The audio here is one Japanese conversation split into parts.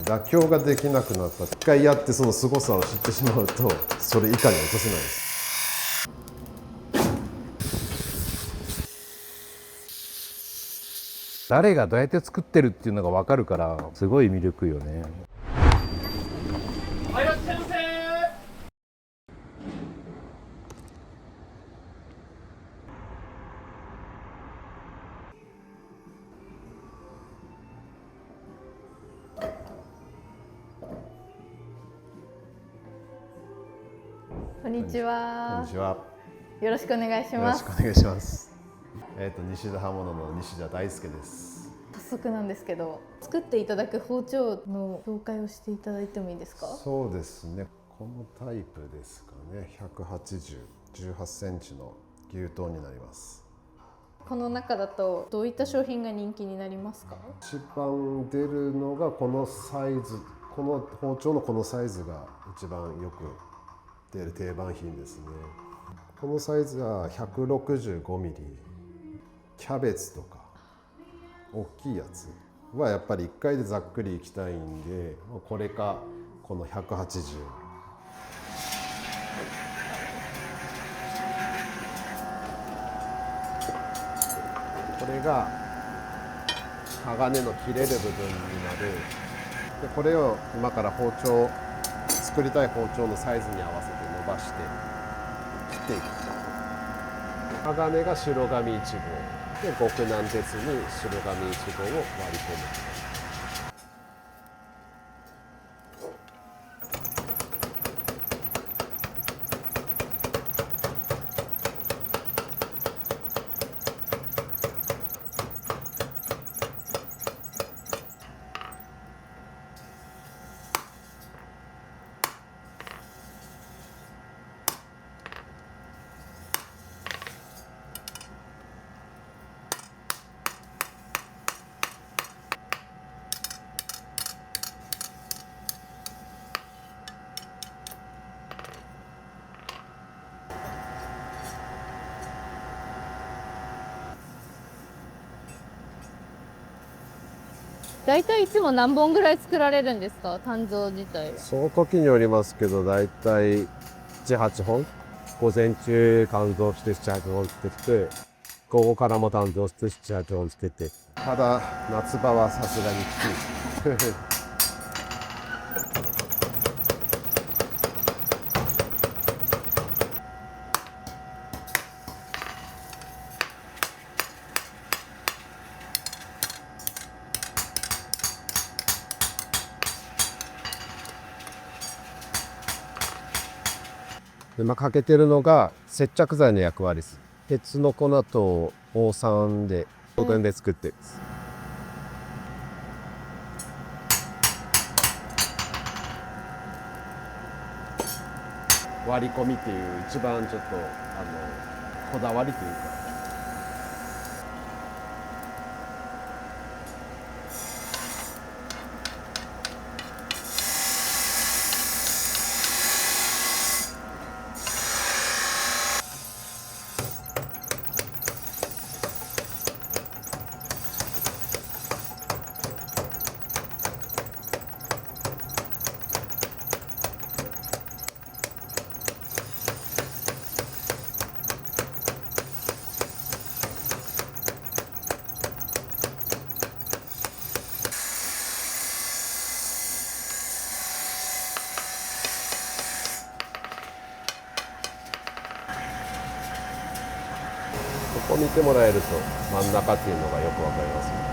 妥協ができなくなった。一回やってその凄さを知ってしまうとそれ以下に落とせないです。誰がどうやって作ってるっていうのが分かるからすごい魅力よね。いらっしゃいませ。こんにちは。こんにちは。よろしくお願いしよろます。しくお願いします。西田刃物の西田大輔です。早速なんですけど、作っていただく包丁の紹介をしていただいてもいいですか？そうですね。このタイプですかね。180、18センチの牛刀になります。この中だとどういった商品が人気になりますか？一番出るのがこのサイズ、この包丁のこのサイズが一番よく出る定番品ですね。このサイズは165ミリ。キャベツとか大きいやつはやっぱり1回でざっくりいきたいんで、これかこの180。これが鋼の切れる部分になる。でこれを今から作りたい包丁のサイズに合わせて伸ばして切っていく。鋼が白紙1号で、極軟鉄に白紙1号を割り込む。だいたいいつも何本ぐらい作られるんですか？鍛造自体は。その時によりますけど、だいたい7、8本。午前中鍛造して7、8本してて、午後からも鍛造して7、8本してて。ただ夏場はさすがにきつい。今かけてるのが接着剤の役割です。鉄の粉と黄酸で当然で作ってるんです。割り込みっていう一番ちょっとこだわりというか。ここ見てもらえると真ん中っていうのがよくわかりますね。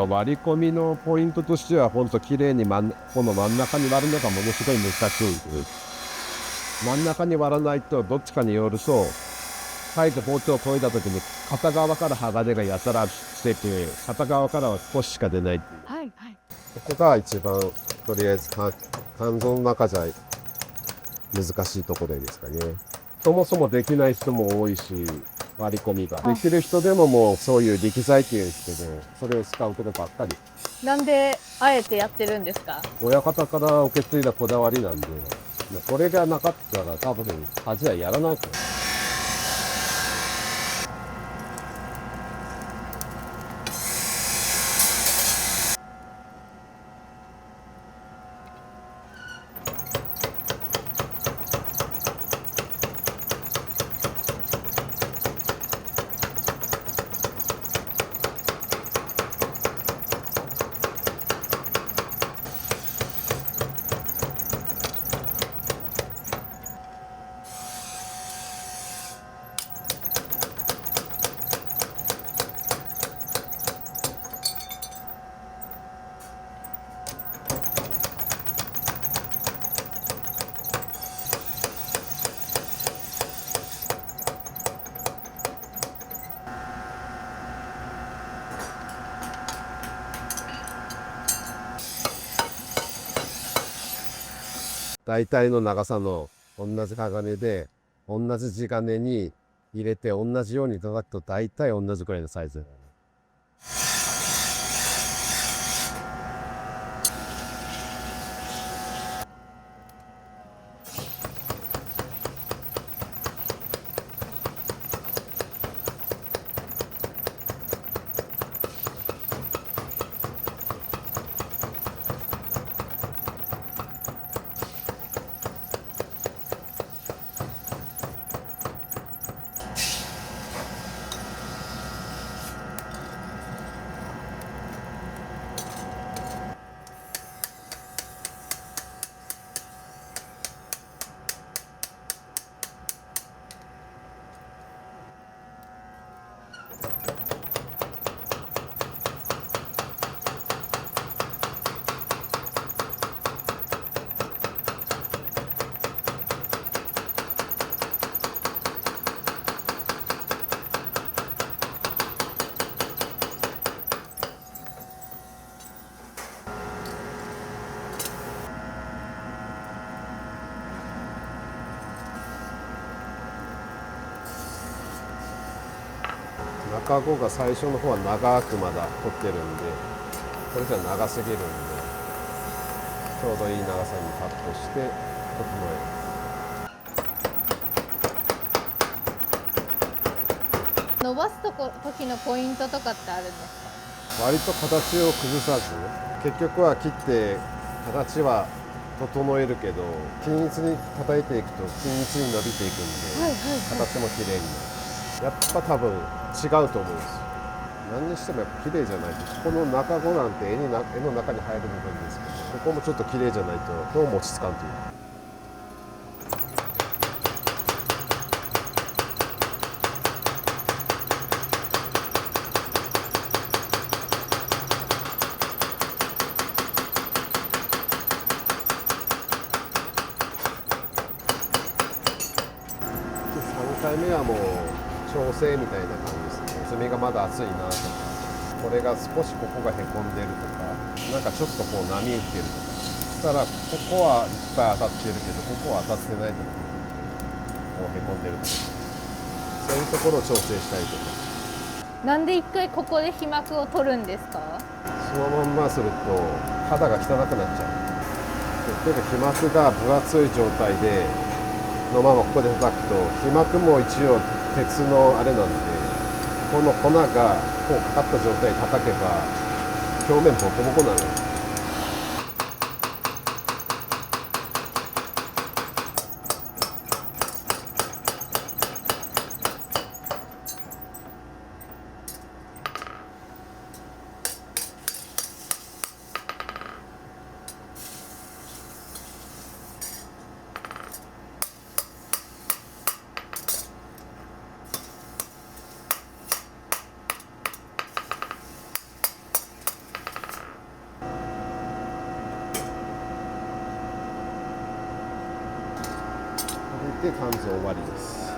割り込みのポイントとしては、本当綺麗にこの真ん中に割るのがものすごい難しいです。真ん中に割らないとどっちかによると、最後包丁を研いだ時に片側から鋼がやたらしてて、片側からは少ししか出ないっていう。はいはい。ここが一番とりあえず肝臓の中じゃ難しいところですかね。そもそもできない人も多いし、割り込みができる人でももうそういう力剤っていうんですけど、それを使うことばっかり。なんであえてやってるんですか？親方から受け継いだこだわりなんで、これがなかったら多分味はやらないと思う。大体の長さの同じ鋼で同じ地金に入れて同じように叩くと大体同じくらいのサイズ。中顎が最初の方は長くまだ取ってるんで、これじゃ長すぎるんで、ちょうどいい長さにカットして整える。伸ばす時のポイントとかってあるんですか？割と形を崩さず、結局は切って形は整えるけど、均一に叩いていくと均一に伸びていくんで、形も綺麗になる。やっぱ多分違うと思うんですよ。何にしてもやっぱ綺麗じゃないと、ここの中子なんて絵の中に入る部分ですけど、ここもちょっと綺麗じゃないとどうも落ち着かんという。3回目はもう調整みたいな感じですね。爪がまだ厚いなとか、これが少しここがへこんでるとか、なんかちょっとこう波打ってるとか、そしたらここはいっぱい当たってるけど、ここは当たってないとか、こうへこんでるとか、そういうところを調整したりとか。なんで一回ここで皮膜を取るんですか？そのまんますると肌が汚くなっちゃう。結局皮膜が分厚い状態でのままここで叩くと、皮膜も一応鉄のあれなんで、この粉がこうかかった状態で叩けば表面ボコボコになる。で鍛造終わりです。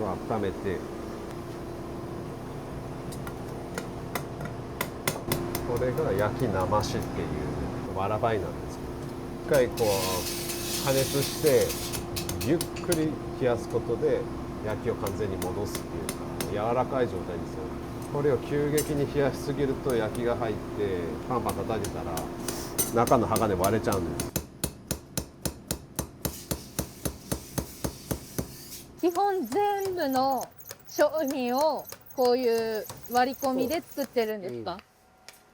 温めて、これが焼きなましっていうわらばいなんですけど、一回こう加熱してゆっくり冷やすことで焼きを完全に戻すっていうか柔らかい状態にする。これを急激に冷やしすぎると焼きが入ってパンパン叩いてたら中の鋼割れちゃうんです。基本全部の商品をこういう割り込みで作ってるんですか？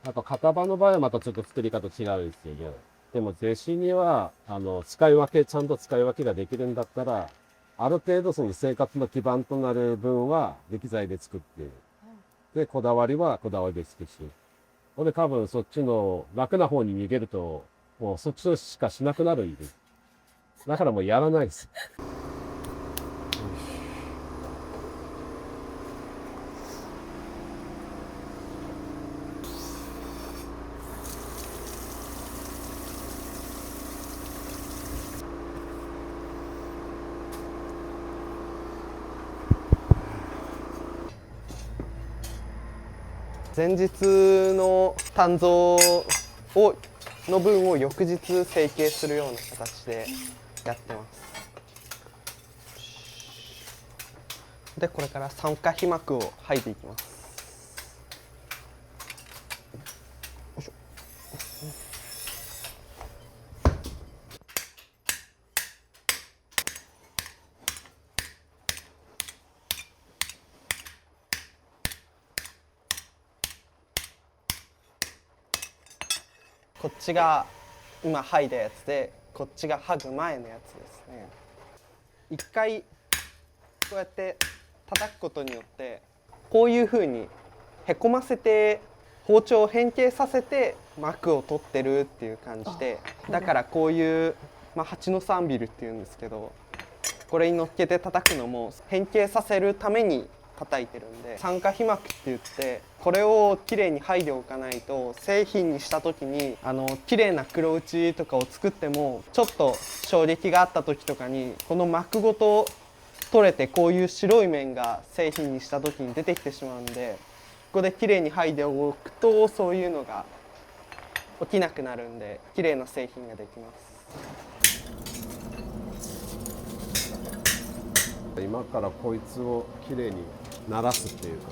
あと型番の場合はまたちょっと作り方違うんですけど、でも弟子には使い分け、ちゃんと使い分けができるんだったら、ある程度その生活の基盤となる分は歴材で作って、で、こだわりはこだわりで作って、ほんで多分そっちの楽な方に逃げると、もうそっちしかしなくなるんで。だからもうやらないです。前日の鍛造の分を翌日成形するような形でやってます。でこれから酸化皮膜を剥いでいきます。よいしょ。こっちが今剥いだやつで、こっちが剥ぐ前のやつですね。一回こうやって叩くことによってこういうふうにへこませて包丁を変形させて膜を取ってるっていう感じで、だからこういう、8の3ビルっていうんですけど、これに乗っけて叩くのも変形させるために叩いてるんで、酸化皮膜って言ってこれをきれいに剥いでおかないと製品にした時にきれいな黒打ちとかを作ってもちょっと衝撃があった時とかにこの膜ごと取れてこういう白い面が製品にした時に出てきてしまうんで、ここできれいに剥いでおくとそういうのが起きなくなるんできれいな製品ができます。今からこいつをきれいに鳴らすっていうか、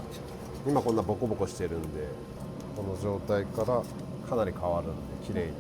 今こんなボコボコしてるんでこの状態からかなり変わるんできれいに。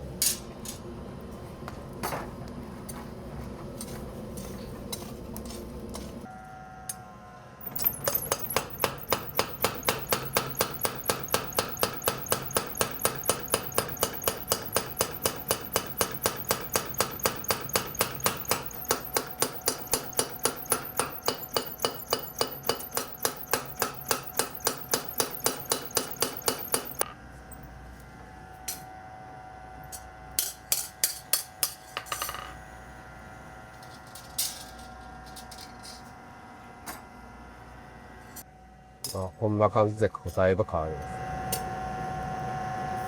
こんな感じで答えば変わります。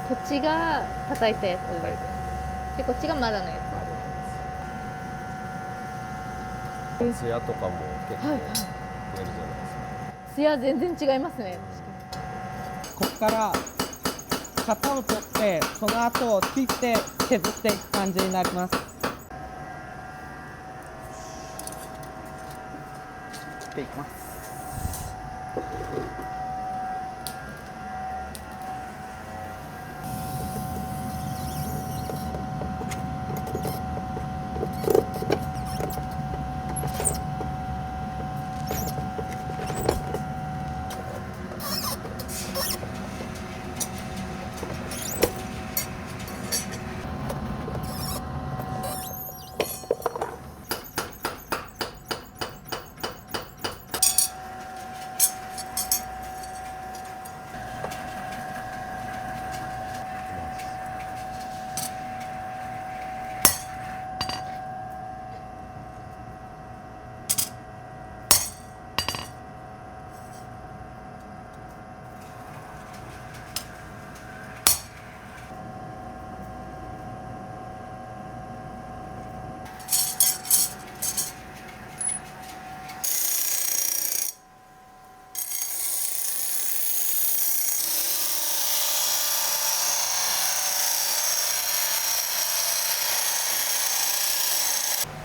こっちが叩いたやつで、こっちがまだのやツヤとかも結構出るじゃないですか。つ。ツヤ全然違いますね。ここから型を取ってその後切って削っていく感じになります。切っていきます。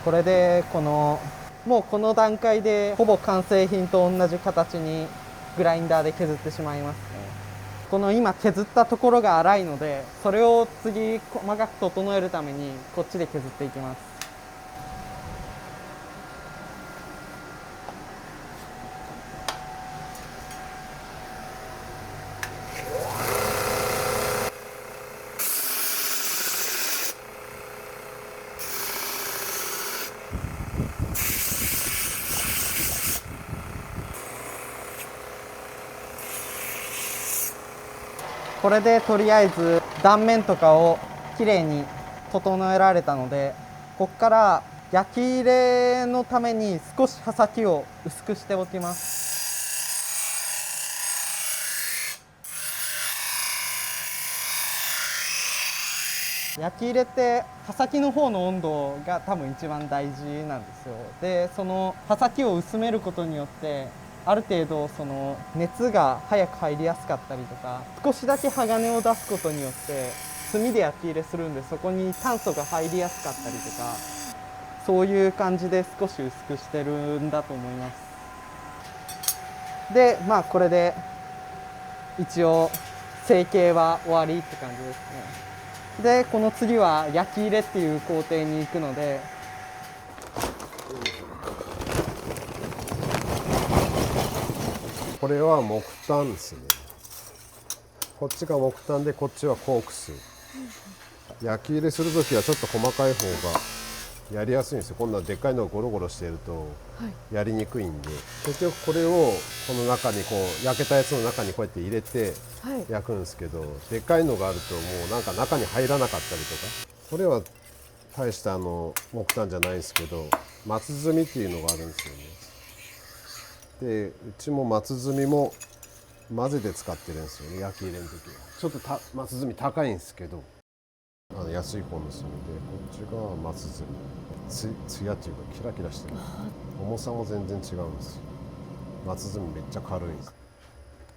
これでもうこの段階でほぼ完成品と同じ形にグラインダーで削ってしまいますね。この今削ったところが粗いので、それを次細かく整えるためにこっちで削っていきます。これでとりあえず断面とかをきれいに整えられたので、ここから焼き入れのために少し刃先を薄くしておきます。焼き入れって刃先の方の温度が多分一番大事なんですよ。でその刃先を薄めることによってある程度その熱が早く入りやすかったりとか、少しだけ鋼を出すことによって炭で焼き入れするんで、そこに炭素が入りやすかったりとか、そういう感じで少し薄くしてるんだと思います。でこれで一応成形は終わりって感じですね。でこの次は焼き入れっていう工程に行くので、これは木炭ですね。こっちが木炭でこっちはコークス。焼き入れする時はちょっと細かい方がやりやすいんですよ。こんなでっかいのをゴロゴロしているとやりにくいんで、結局これをこの中に焼けたやつの中にこうやって入れて焼くんですけど、でっかいのがあるともうなんか中に入らなかったりとか、これは大した木炭じゃないんですけど、松炭っていうのがあるんですよね。でうちも松炭も混ぜて使ってるんですよね、焼き入れの時は。ちょっと松炭高いんですけど、安い方の炭で、こっちが松炭、つやっていうかキラキラしてる。重さも全然違うんですよ。松炭めっちゃ軽いんです。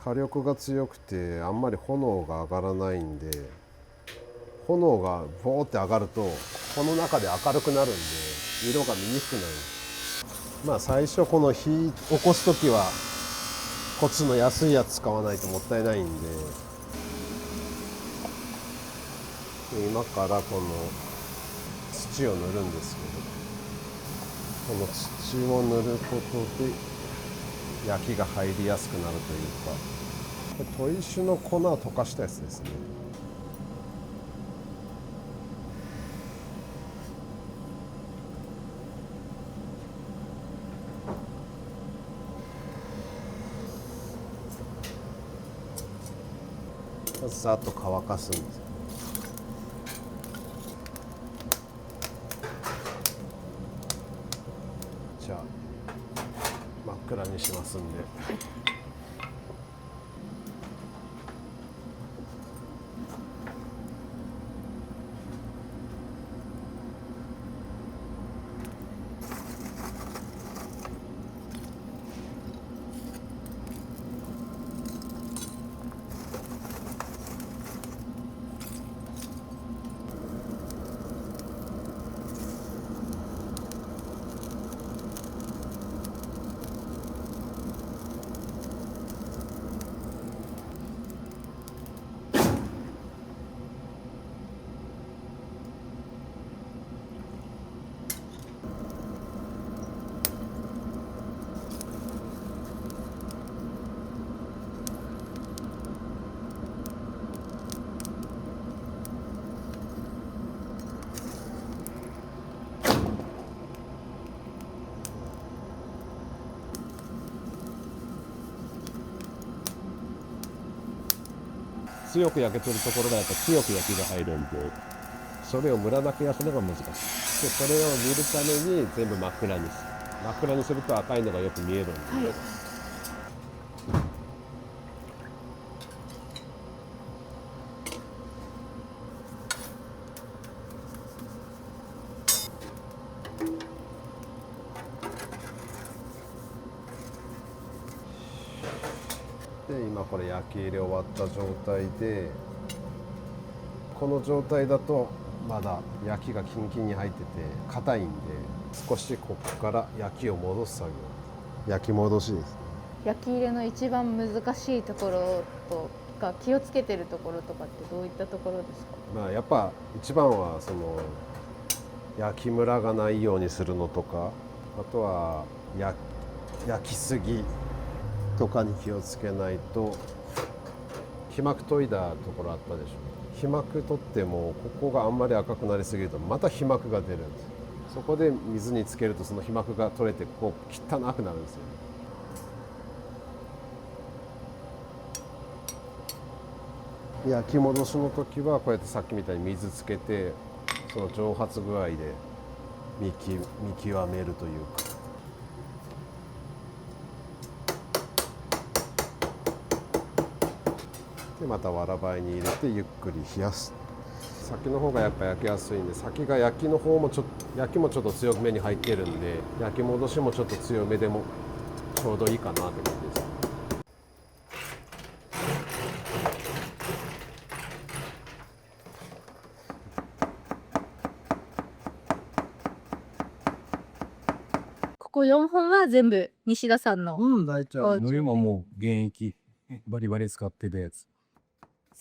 火力が強くてあんまり炎が上がらないんで、炎がボーって上がるとこの中で明るくなるんで色が見にくくなる。最初この火起こす時はこっちの安いやつ使わないともったいないんで、今からこの土を塗るんですけど、この土を塗ることで焼きが入りやすくなるというか、これ砥石の粉を溶かしたやつですね。さっと乾かすんです。じゃあ真っ暗にしますんで。強く焼けてるところがやっぱ強く焼きが入るんで、それをムラなく焼くのが難しい。でそれを見るために全部真っ暗にする。真っ暗にすると赤いのがよく見えるんで、で今これ焼き入れ終わった状態で、この状態だとまだ焼きがキンキンに入ってて硬いんで、少しここから焼きを戻す作業、焼き戻しです。焼き入れの一番難しいところとか気をつけてるところとかってどういったところですか？まあやっぱ一番はその焼きムラがないようにするのとか、あとは焼きすぎとかに気をつけないと。皮膜研いだところあったでしょ。皮膜取ってもここがあんまり赤くなりすぎるとまた皮膜が出るんです。そこで水につけるとその皮膜が取れてこう汚くなるんですよね。焼き戻しの時はこうやってさっきみたいに水つけてその蒸発具合で見極めるというか。でまたわらばいに入れてゆっくり冷やす。先の方がやっぱ焼きやすいんで、先が焼きの方も焼きもちょっと強めに入ってるんで、焼き戻しもちょっと強めでもちょうどいいかなって感じです。ここ4本は全部西田さんの大丈夫。のりももう現役バリバリ使ってたやつ。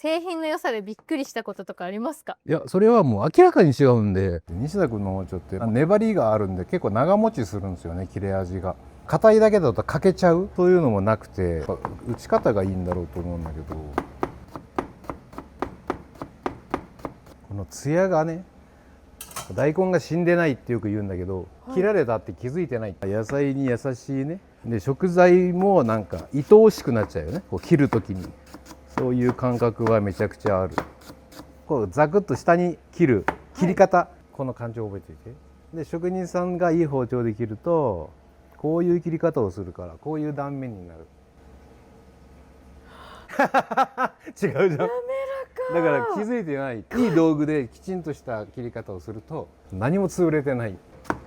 製品の良さでびっくりしたこととかありますか？いや、それはもう明らかに違うんで、西田君の包丁って粘りがあるんで結構長持ちするんですよね、切れ味が。硬いだけだと欠けちゃうというのもなくて、打ち方がいいんだろうと思うんだけど、このツヤがね、大根が死んでないってよく言うんだけど、切られたって気づいてない。野菜に優しいね。で食材もなんか愛おしくなっちゃうよね、こう切る時に。そういう感覚はめちゃくちゃある。こうザクッと下に切る切り方、この感情を覚えていて。で職人さんがいい包丁で切るとこういう切り方をするからこういう断面になる。違うじゃん。だから気づいてない。いい道具できちんとした切り方をすると何も潰れてない。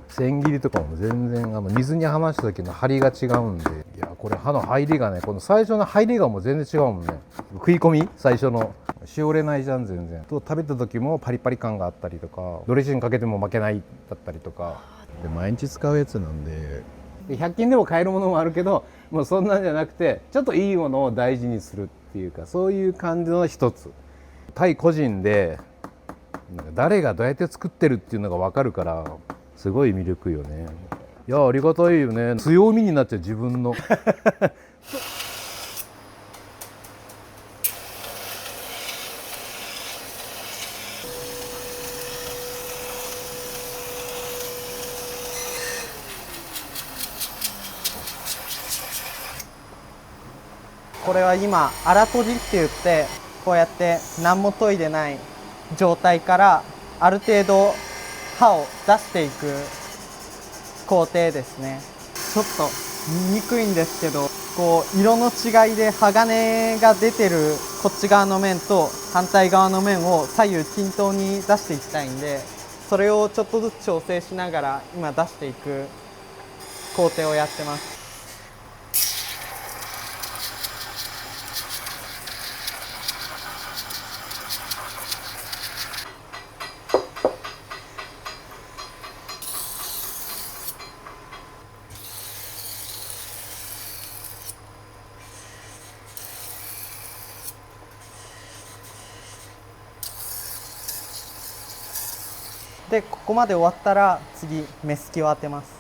千切りとかも全然水に離した時の張りが違うんで、いやこれ刃の入りがね、この最初の入りがもう全然違うもんね。食い込み最初のしおれないじゃん全然。と食べた時もパリパリ感があったりとか、ドレッシングかけても負けないだったりとかで、毎日使うやつなんで100均でも買えるものもあるけど、もうそんなんじゃなくてちょっといいものを大事にするっていうか、そういう感じの一つ。対個人で誰がどうやって作ってるっていうのが分かるからすごい魅力よね。いやありがたいよね。強みになっちゃう自分の。これは今荒研ぎって言って、こうやって何も研いでない状態からある程度刃を出していく工程ですね。ちょっと見にくいんですけど、こう色の違いで鋼が出てるこっち側の面と反対側の面を左右均等に出していきたいんで、それをちょっとずつ調整しながら今出していく工程をやってます。でここまで終わったら次目すきを当てます。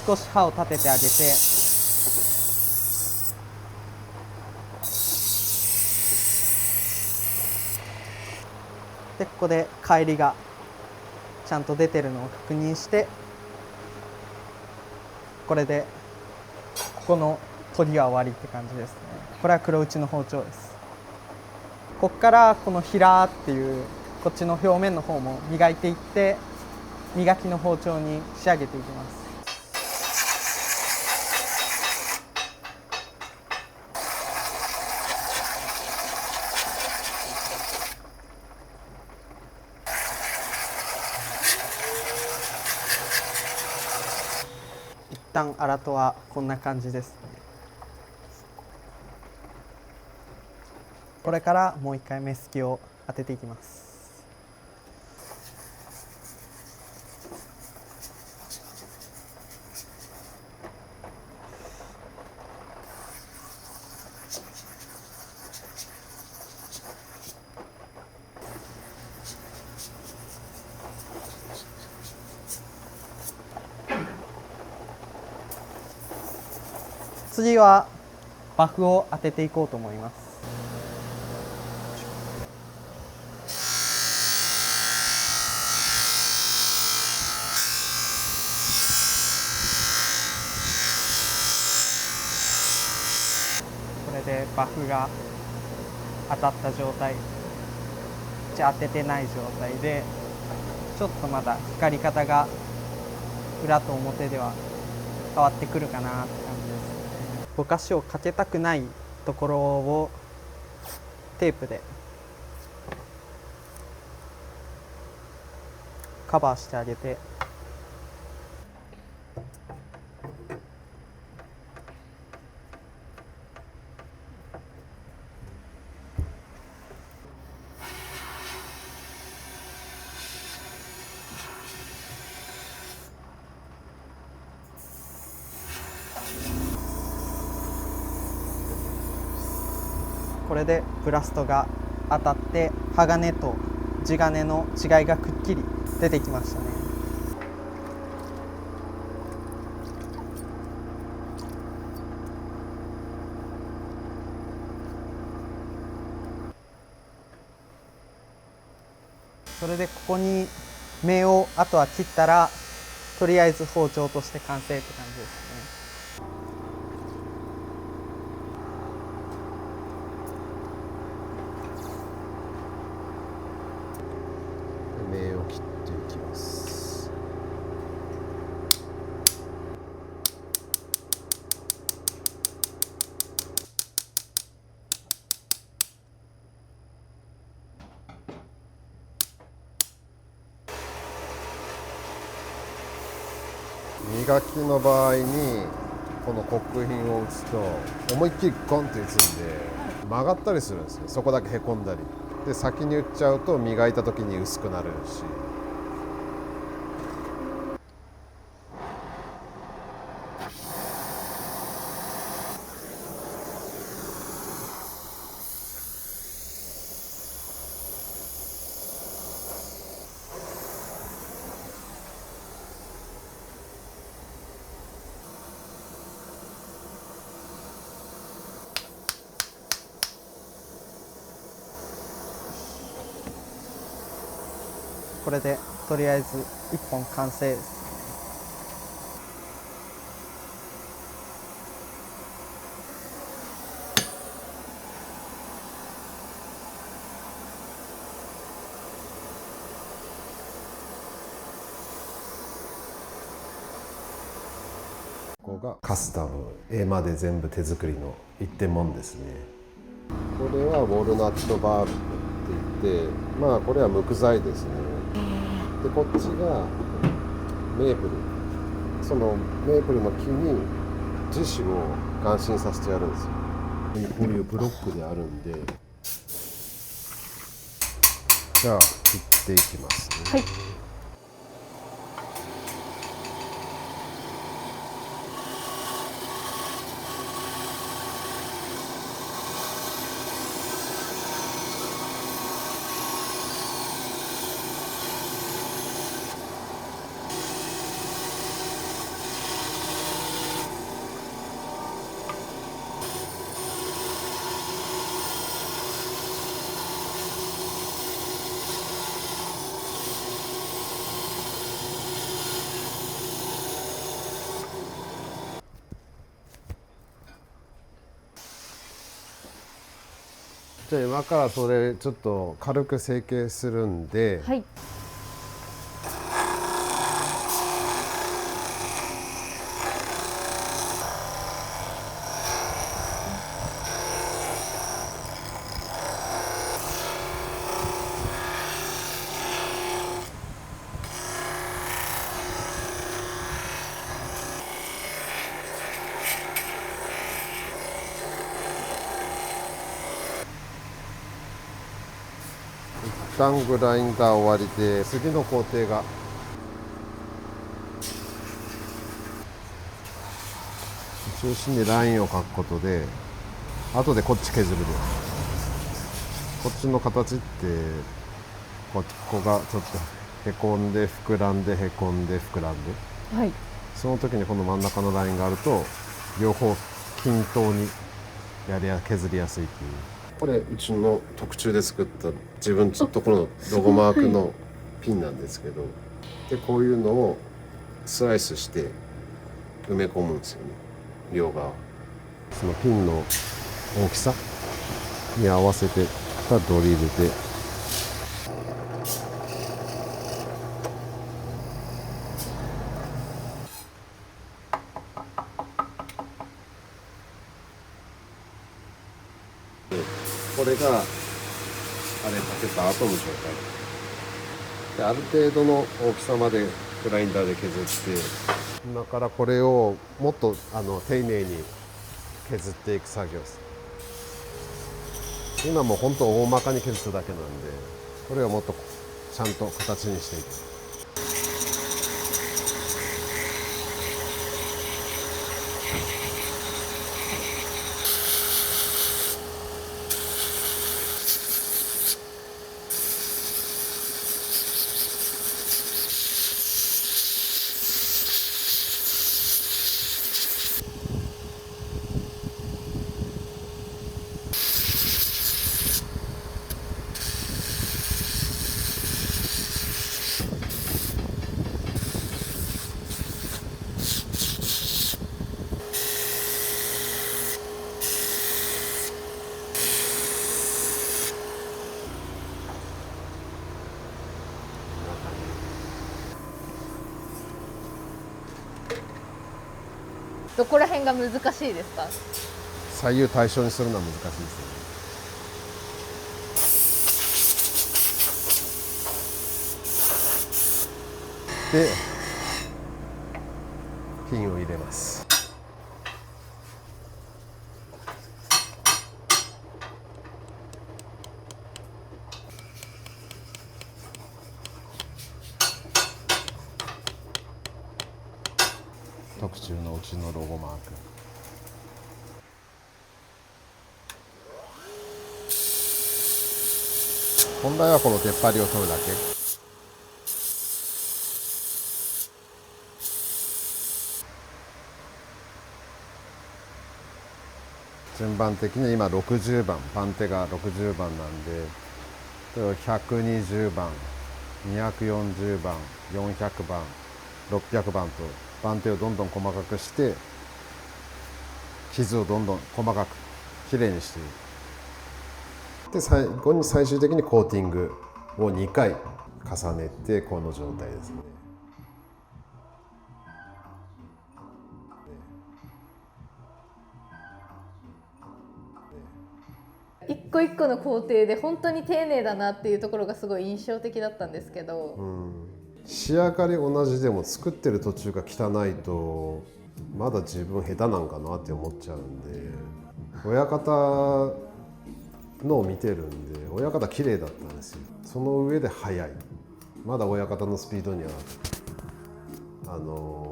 少し刃を立ててあげて、でここで返りがちゃんと出てるのを確認して、これでここの研ぎは終わりって感じですね。これは黒打ちの包丁です。ここからこのヒラーっていうこっちの表面の方も磨いていって、磨きの包丁に仕上げていきます。旦洗うとはこんな感じですね。これからもう一回メスキを当てていきます。次はバフを当てていこうと思います。これでバフが当たった状態、当ててない状態で、ちょっとまだ光り方が裏と表では変わってくるかなって感じです。ぼかしをかけたくないところをテープでカバーしてあげて、これでブラストが当たって鋼と地金の違いがくっきり出てきましたね。それでここに目をあとは切ったら、とりあえず包丁として完成って感じですね。目を切っていきます。磨きの場合にこの刻印を打つと思いっきりゴンって打つんで曲がったりするんですよ。そこだけへこんだりで、先に打っちゃうと磨いた時に薄くなるし。これでとりあえず1本完成です。ここがカスタム、絵まで全部手作りの一点物ですね。これはウォルナットバールって言って、まあこれは木材ですね。でこっちがメープル、そのメープルの木に樹脂を感心させてやるんですよ。こういうブロックであるんで、じゃあ切っていきますね。はい。じゃあ今からそれちょっと軽く成形するんで、はい。間グラインダー終わりで、次の工程が中心にラインを描くことで、後でこっち削るで、こっちの形ってここがちょっとへこんで膨らんでへこんで膨らんで、はい。その時にこの真ん中のラインがあると両方均等に削りやすいっていう。これうちの特注で作った自分ちのところのロゴマークのピンなんですけど、でこういうのをスライスして埋め込むんですよね、両側。そのピンの大きさに合わせてたドリルでこれがあれかけた後の状態で、ある程度の大きさまでグラインダーで削って、今からこれをもっと丁寧に削っていく作業です。今もう本当大まかに削っただけなんで、これをもっとちゃんと形にしていく。どこら辺が難しいですか？左右対称にするのは難しいですね。でピンを入れます。特注のうちのロゴマーク。本来はこの出っ張りを取るだけ。順番的に今60番、番手が60番なんで、120番、240番、400番、600番と番手をどんどん細かくして、傷をどんどん細かくきれいにしていく。で最後に最終的にコーティングを2回重ねてこの状態ですね。一個一個の工程で本当に丁寧だなっていうところがすごい印象的だったんですけど、仕上がり同じでも作ってる途中が汚いとまだ自分下手なんかなって思っちゃうんで、親方のを見てるんで、親方綺麗だったんですよ。その上で速い、まだ親方のスピードには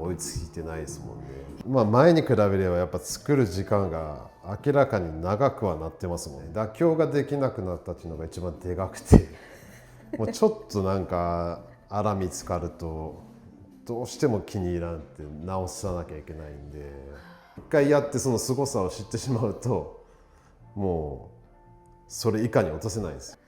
追いついてないですもんね。まあ前に比べればやっぱ作る時間が明らかに長くはなってますもんね。妥協ができなくなったっていうのが一番でかくてもうちょっとなんか粗見つかるとどうしても気に入らんって直さなきゃいけないんで、一回やってその凄さを知ってしまうともうそれ以下に落とせないです。